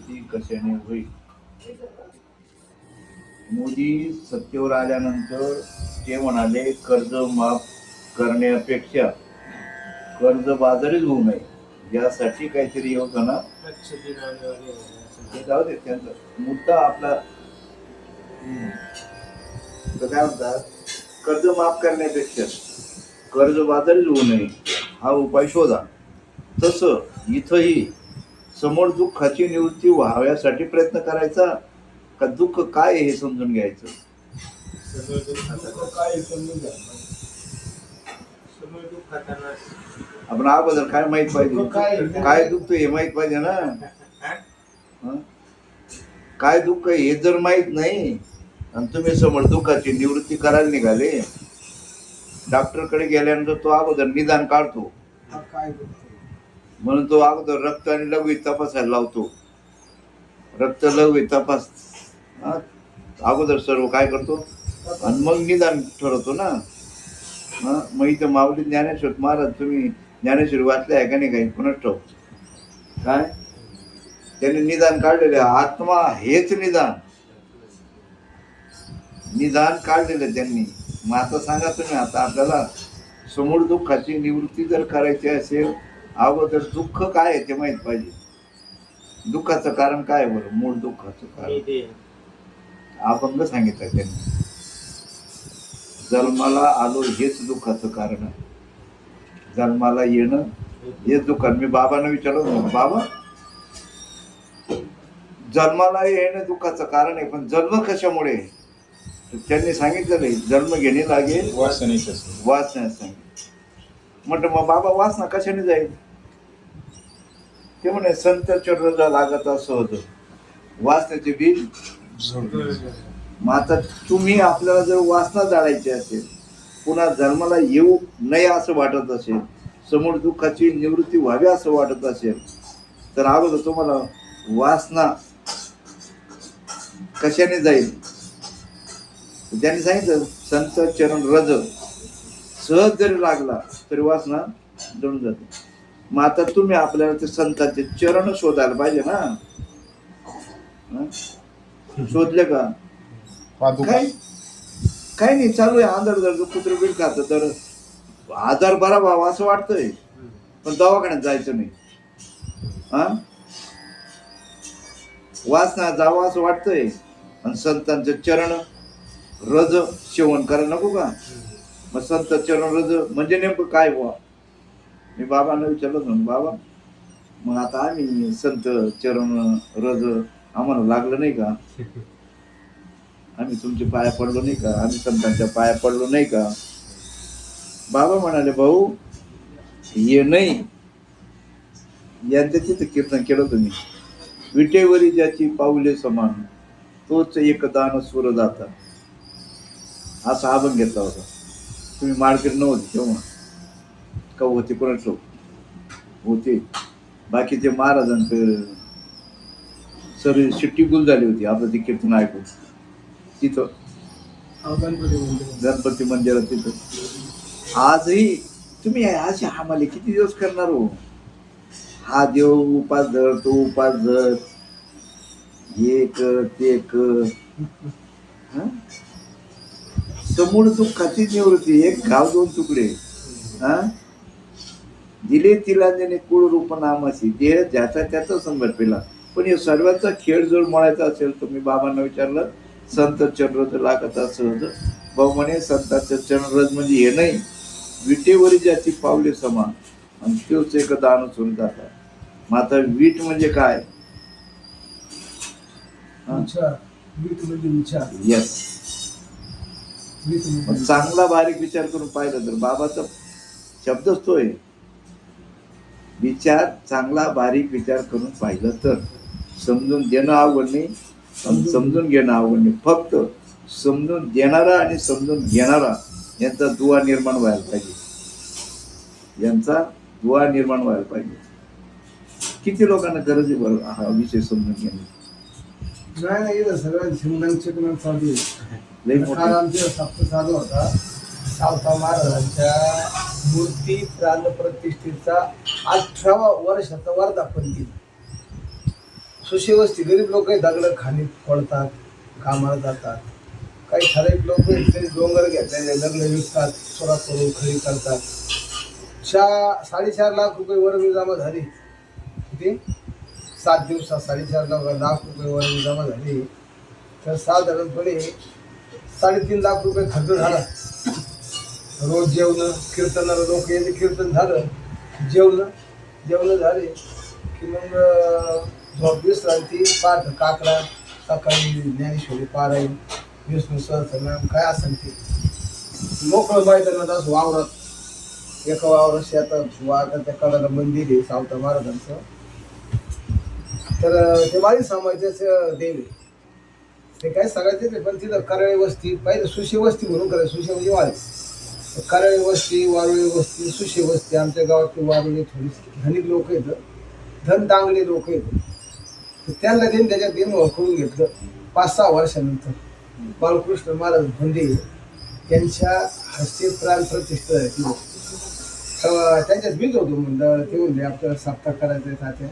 निवृत्ती कशाने होईल. मोदी सत्तेवर आल्यानंतर ते म्हणाले कर्ज माफ करण्यापेक्षा कर्जबाजारीच होऊ नये यासाठी काहीतरी योजना जाऊ दे. त्यांचा मुद्दा आपला काय म्हणतात, कर्ज माफ करण्यापेक्षा कर्जबाजारीच होऊ नये हा उपाय शोधा. तसं इथंही समोर दुःखाची निवृत्ती व्हाव्यासाठी प्रयत्न करायचा का दुःख काय हे समजून घ्यायचं. आपण अगोदर काय माहित पाहिजे, काय दुःख हे माहित पाहिजे ना. काय दुःख हे जर माहित नाही आणि तुम्ही समोर दुःखाची निवृत्ती करायला निघाले, डॉक्टरकडे गेल्यानंतर तो अगोदर निदान काढतो, म्हणून तो अगोदर रक्त आणि लघवी तपासायला लावतो. रक्त लघवी तपास अगोदर सर्व काय करतो आणि मग निदान ठरवतो ना. मग इथं माऊली ज्ञानेश्वर महाराज, तुम्ही ज्ञानेश्वर वाचले आहे का नाही काही कोणाच ठाऊक. काय त्यांनी निदान काढलेले, आत्मा हेच निदान काढलेलं त्यांनी. मग आता सांगा तुम्ही, आता आपल्याला समोर दुःखाची निवृत्ती जर करायची असेल, अगोदर दुःख काय आहे ते माहित पाहिजे. दुःखाचं कारण काय आहे बरं, मूळ दुःखाचं कारण अभंग सांगितलं त्यांनी. जन्माला आलो हेच दुःखाचं कारण आहे, जन्माला येणं हेच दुःख. मी बाबांना विचारलं, बाबा जन्माला येणं दुःखाचं कारण आहे, पण जन्म कशामुळे. त्यांनी सांगितलं जन्म घेणे लागेल वासना सांगितलं. म्हटलं मग बाबा वासना कशाने जाईल. ते म्हणे संत चरणला लागत असं होतं वासनेचे बीज. मग आता तुम्ही आपल्याला जर वासना जाळायची असेल, पुन्हा जन्माला येऊ नये असं वाटत असेल, समोर दुःखाची निवृत्ती व्हावी असं वाटत असेल, तर अगोदर तुम्हाला वासना कशाने जाईल. त्यांनी सांगितलं संत चरण रज सहज जरी लागला तरी वासना जळून जाते. मग आता तुम्ही आपल्याला ते संतांचे चरण शोधायला पाहिजे ना. शोधले का. काय नाही चालू आहे आंधळ जर कुत्र बीड खात तर आजार बरा व्हावा असं वाटतंय, पण दवाखान्यात जायचं नाही. वासना जावं असं वाटतंय आणि संतांचे चरण रज सेवन करायला नको का. मग संत चरण रज म्हणजे नेमकं काय बुवा. मी बाबांना विचारलं म्हणून, बाबा मग आता आम्ही संत चरण रज आम्हाला लागलं नाही का, आम्ही तुमच्या पाया पडलो नाही का, आम्ही संतांच्या पाया पडलो नाही का. बाबा म्हणाले, भाऊ ये नाही यांच्या तिथं कीर्तन केलं तुम्ही. विटेवरी ज्याची पाऊले समान तोच एक दान सुर जाता, असा अभंग घेतला होता. तुम्ही मार्केट नव्हते तेव्हा का होते कोणाच होते. बाकीचे महाराजांचे सर्व शिट्टी गुल झाली होती आपलं ते कीर्तन ऐकून. तिथं गणपती मंदिरात तिथं आजही तुम्ही असे आम्हाला किती दिवस करणार हो. हा देव उपास धर, तो उपास धर, हे कर ते कर. समूळ दुःखाची निवृत्ती एक गाव दोन तुकडे. दिले तिला त्याने कुळ रूप नामाशी देह ज्याचा त्याचा संघट पेला. पण हे सर्वांचा खेळ जर म्हणायचा असेल तर मी बाबांना विचारलं संत चरणरज लागत असं होतं. भाऊ म्हणे संतांचं चरणरज म्हणजे हे नाही, विटेवरी ज्याची पावले समान आणि तोच एक दान सोडून जातात. मग आता वीट म्हणजे काय. येस, चांगला बारीक विचार करून पाहिलं तर बाबाचा शब्दच तो आहे. विचार चांगला बारीक विचार करून पाहिलं तर समजून देणं अवघड नाही, समजून घेणं अवघड नाही. फक्त समजून देणारा आणि समजून घेणारा यांचा दुवा निर्माण व्हायला पाहिजे, यांचा दुवा निर्माण व्हायला पाहिजे. किती लोकांना गरज आहे बरं हा विषय समजून घेणे. नाही सगळ्या शिवरांचे साधू सप्त साधू होता. सावता महाराजांच्या मूर्ती प्राण प्रतिष्ठेचा 18व्या वर्षाचा वर्धापन दिला. सुशिवस्ती गरीब लोक दगड खाणी फोडतात, कामाला जातात. काही ठराविक लोक तरी डोंगर घेतलेले लग्न विकतात, चोरा करून खरी करतात. 4.5 लाख रुपये वर्गणी जमा झाली. किती? 7 दिवसात 4.5 लाख रुपये वर्गणी जमा झाली. तर साधारणपणे 3.5 लाख रुपये खर्च झाला. रोज जेवण कीर्तनाला लोक येते, कीर्तन झालं, जेवण झाले की मग झोप विश्रांती, पाठ काकडा, सकाळी ज्ञानेश्वरी पारायण, विष्णू सहस्रनाम, काय असेल ते मोकळं मैदानात असं वावरात. एका वावरात शेतात वाघाच्या कडाला मंदिर आहे सावता महाराजांचं. तर ते वारी समाजाचं देव आहे. ते काय सगळ्याचे नाही, पण तिथं कराळे वस्ती, पहिले सुशी वस्ती म्हणून करायचं. सुशी म्हणजे वारी. कराळे वस्ती, वारुळी वस्ती, सुशी वस्ती. आमच्या गावातली वारुळी थोडी धनिक लोक आहेत, धन दांगडे लोक आहेत. त्यांना त्यांनी त्याच्यात देणं ओळखून घेतलं. 5-6 वर्षानंतर बाळकृष्ण महाराज भोंदे त्यांच्या हस्ते प्राण प्रतिष्ठा झाली. त्यांच्यात मीच होतो म्हणलं. ते म्हणले आपल्याला सप्ताह करायचा आहे तात्या,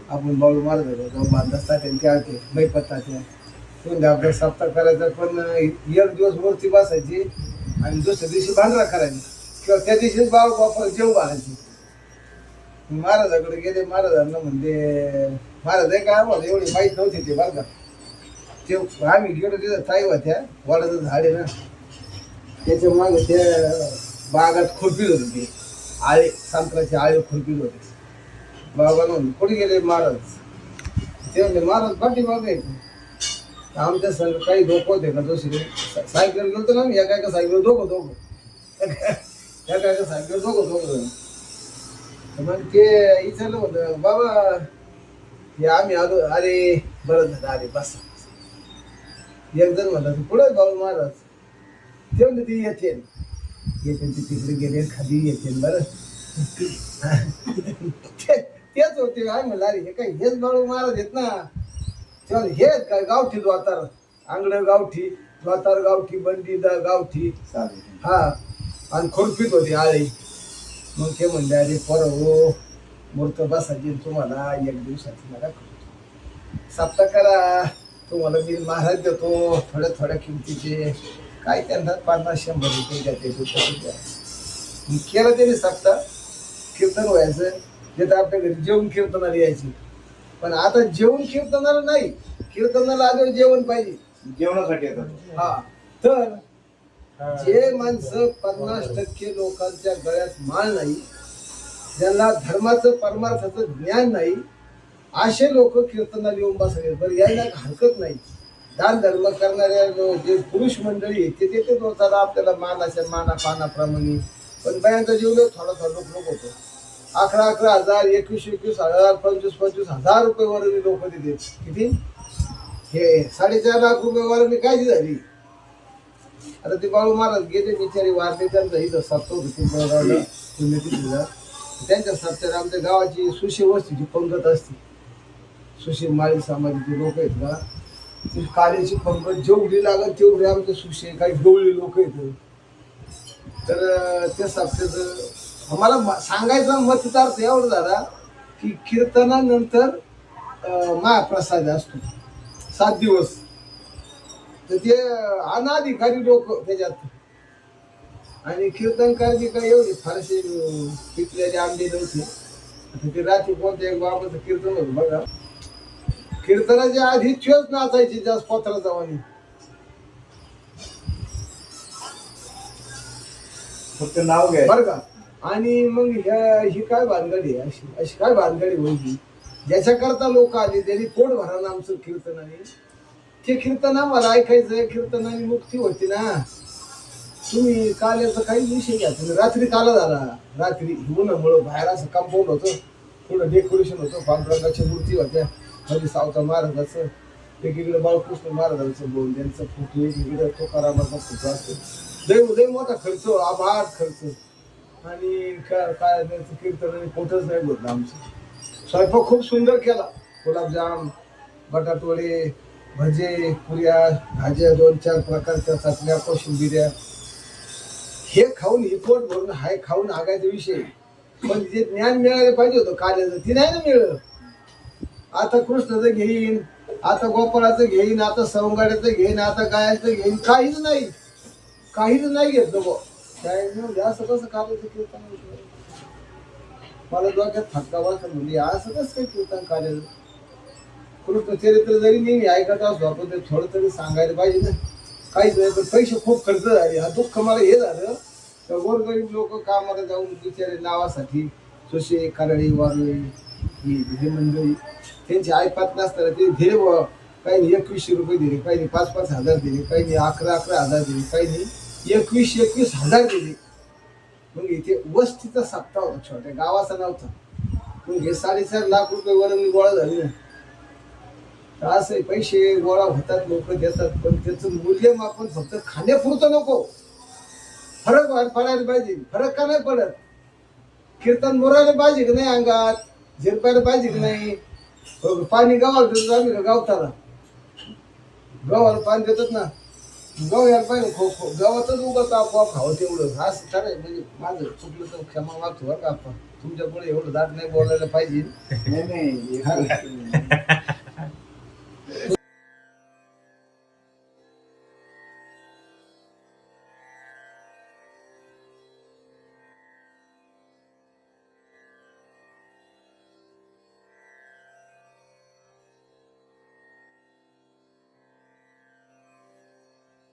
आपण बाळू महाराज जाऊ बांधतात तात्या ते मैपत तात्या. ते म्हणले आपल्याला सप्ताह करायचा, पण 1 दिवस मूर्ती बसायची आणि दुसऱ्या दिवशी भांडरा करायची, किंवा त्या दिवशीच बाळू बापा जेव घालायची. महाराजाकडे गेले. महाराजांना म्हणजे महाराज काय आम्हाला एवढी माहीत नव्हती ते बरं का. ते आम्ही गेलो तिथं ताई होत्या, वडाचं झाड आहे ना, त्याच्या मागे त्या बागात खुरपीत होते ते आळे, संत्र्याचे आळे खुरपीत होते. बाबा म्हणून कुठे गेले महाराज? ते म्हणले महाराज पाठीमागे येते. आमच्या संग काही लोक होते का दुसरे, सायकल गेलो ना, एका सायकल दोघं एका सायकल दोघं. मग ते विचारलं होतं, बाबा हे आम्ही आलो. अरे बरं झालं अरे बस. एक जण म्हणला पुढे बाबू महाराज. ते म्हणते ती येते ते तिकडे गेले, खाली येते बरं. तेच होते. आम्ही म्हणलं अरे हे काय हेच बाळू महाराज आहेत ना. तेव्हा हेच काय गावठी द्वातार, आंगड गावठी, द्वातार गावठी, बंडी गावठी, हा, आणि खुरपीत होती आळे. मग ते म्हणले अरे पोरं हो, मूर्त बसायची तुम्हाला 1 दिवसाची नका सप्ताह करा, तुम्हाला मी महाराज देतो थोड्या किमतीचे. काय त्यांना 50-100 रुपये द्या. केलं त्यांनी सप्ताह. कीर्तन व्हायचं. तिथं आपल्या घरी जेवण कीर्तनाला यायची. पण आता जेवण कीर्तनाला नाही, कीर्तनाला आल्यावर जेवण पाहिजे, जेवणासाठी येतात. हा. तर जे माणसं 50% लोकांच्या गळ्यात माळ नाही, ज्यांना धर्माचं परमार्थाचं ज्ञान नाही, असे लोक कीर्तनाला येऊन बसले. बरं यायला हरकत नाही. दान धर्म करणाऱ्या जे पुरुष मंडळी आहेत ते देते होतात आपल्याला मानाच्या पानाप्रमाणे. पण बायांचा जीव थोडा लोक होतो. 11,000, 21,000, 25,000 रुपये वर्गणी लोक देते. किती? हे 4.5 लाख रुपये वर्गणी काय झाली? आता ते बाळू महाराज गेले बिचारी, वारले. त्यांचा इथं सप्ताह होती पिंपळगावला, पुण्यतिथीला. त्यांच्या सप्त्यात आमच्या गावाची सुशी वस्तीची पंगत असते. सुशी माळी समाजाचे लोक आहेत का, ती कालीची पंगत जेवढी लागत तेवढी आमच्या सुशी काही गवळी लोक आहेत. तर त्या सप्त्याचं आम्हाला सांगायचा मतदार्थ एवढं झाला की कीर्तनानंतर महाप्रसाद असतो 7 दिवस. तर ते अनाधिकारी लोक त्याच्यात, आणि कीर्तनकार काही एवढे फारसे पिकलेले आंबे नव्हते. आता ते रात्री कोणत्या एक बाबाचं कीर्तन होतं बघा. कीर्तनाच्या आधी चेच नाचायची जास्त पत्राचा वाणी. फक्त नाव घ्या बरं का. आणि मग ही काय भानगडी आहे, अशी काय भानगडी होती. ज्याच्याकरता लोक आले त्यांनी पोट भरा ना आमचं कीर्तनाने. ते कीर्तन आम्हाला ऐकायचं. कीर्तनाने मुक्ती होती ना. तुम्ही काल याचा काही विषय घ्या. तुम्ही रात्री काला झाला, रात्री उन्हामुळं बाहेर असं कंपाऊंड होतं, थोडं डेकोरेशन होतं, पांडुरंगाच्या मूर्ती होत्या, म्हणजे सावता महाराजाचं, एकीकडे बाळकृष्ण महाराजांचं बोल, त्यांचं फोटो, एकीकडे तुकारामाचा फोटो असतो. लय मोठा खर्च, आभार खर्च. आणि काय त्यांचं कीर्तन पोटच नाही बोललं आमचं. स्वयंपाक खूप सुंदर केला. गुलाबजाम, बटाटवडे, भजे, पुऱ्या, भाज्या, 2-4 प्रकारच्या चटण्या, कोशिंबिऱ्या. हे खाऊन हे पोट भरून हाय खाऊन आगायचा विषय. पण जे ज्ञान मिळायला पाहिजे होतं कार्याचं, ती नाही ना मिळलं. आता कृष्णाचं घेईन, आता गोपाळाचं घेईन, आता सवंगाड्याचं घेईन, आता गायाचं घेईन, काहीच नाही घेतलं बुवा. काय म्हणजे असं कसं करायचं कीर्तन? मला डोक्यात फटका बसला, म्हणजे असं कसं काय कीर्तन करायचं? कृष्ण चरित्र जरी नेहमी ऐकत असलो आपण, ते थोडं तरी सांगायला पाहिजे ना. काहीच नाही, पण पैसे खूप खर्च झाले. हा दुःख मला हे झालं, तर गोरगरीब लोक कामाला जाऊन बिचारे नावासाठी सुशे करडे वारले ही मंडळी त्यांची ऐपत नसताना ते दिले बुवा. काही 2100 रुपये दिले, काही 5-5 हजार दिले, काही 11-11 हजार दिले, काही 21-21 हजार दिले. मग इथे वस्तीचा सप्ताह होता, छोट्या गावाचा नव्हता. मग हे 4.5 लाख रुपये वर्गणी गोळा झाली ना. तर असे पैसे गोळा होतात, लोक देतात, पण त्याचं मूल्यमापन फक्त खाण्यापुरतं नको. फरक पडायला पाहिजे. फरक का नाही पडत? कीर्तन मोरायला पाहिजे की नाही, अंगात झिरपायला पाहिजे की नाही? पाणी गावाला देतो आम्ही का गावताला? गावाला पाणी देतात ना, गाव यायला पाहिजे. गावातच उगाच आपोआप खावं तेवढं असं ठरायचं. म्हणजे माझं चुकलं तर क्षमा मागतो बरं का आपण. तुमच्यापुढे एवढं दाट नाही बोलायला पाहिजे. नाही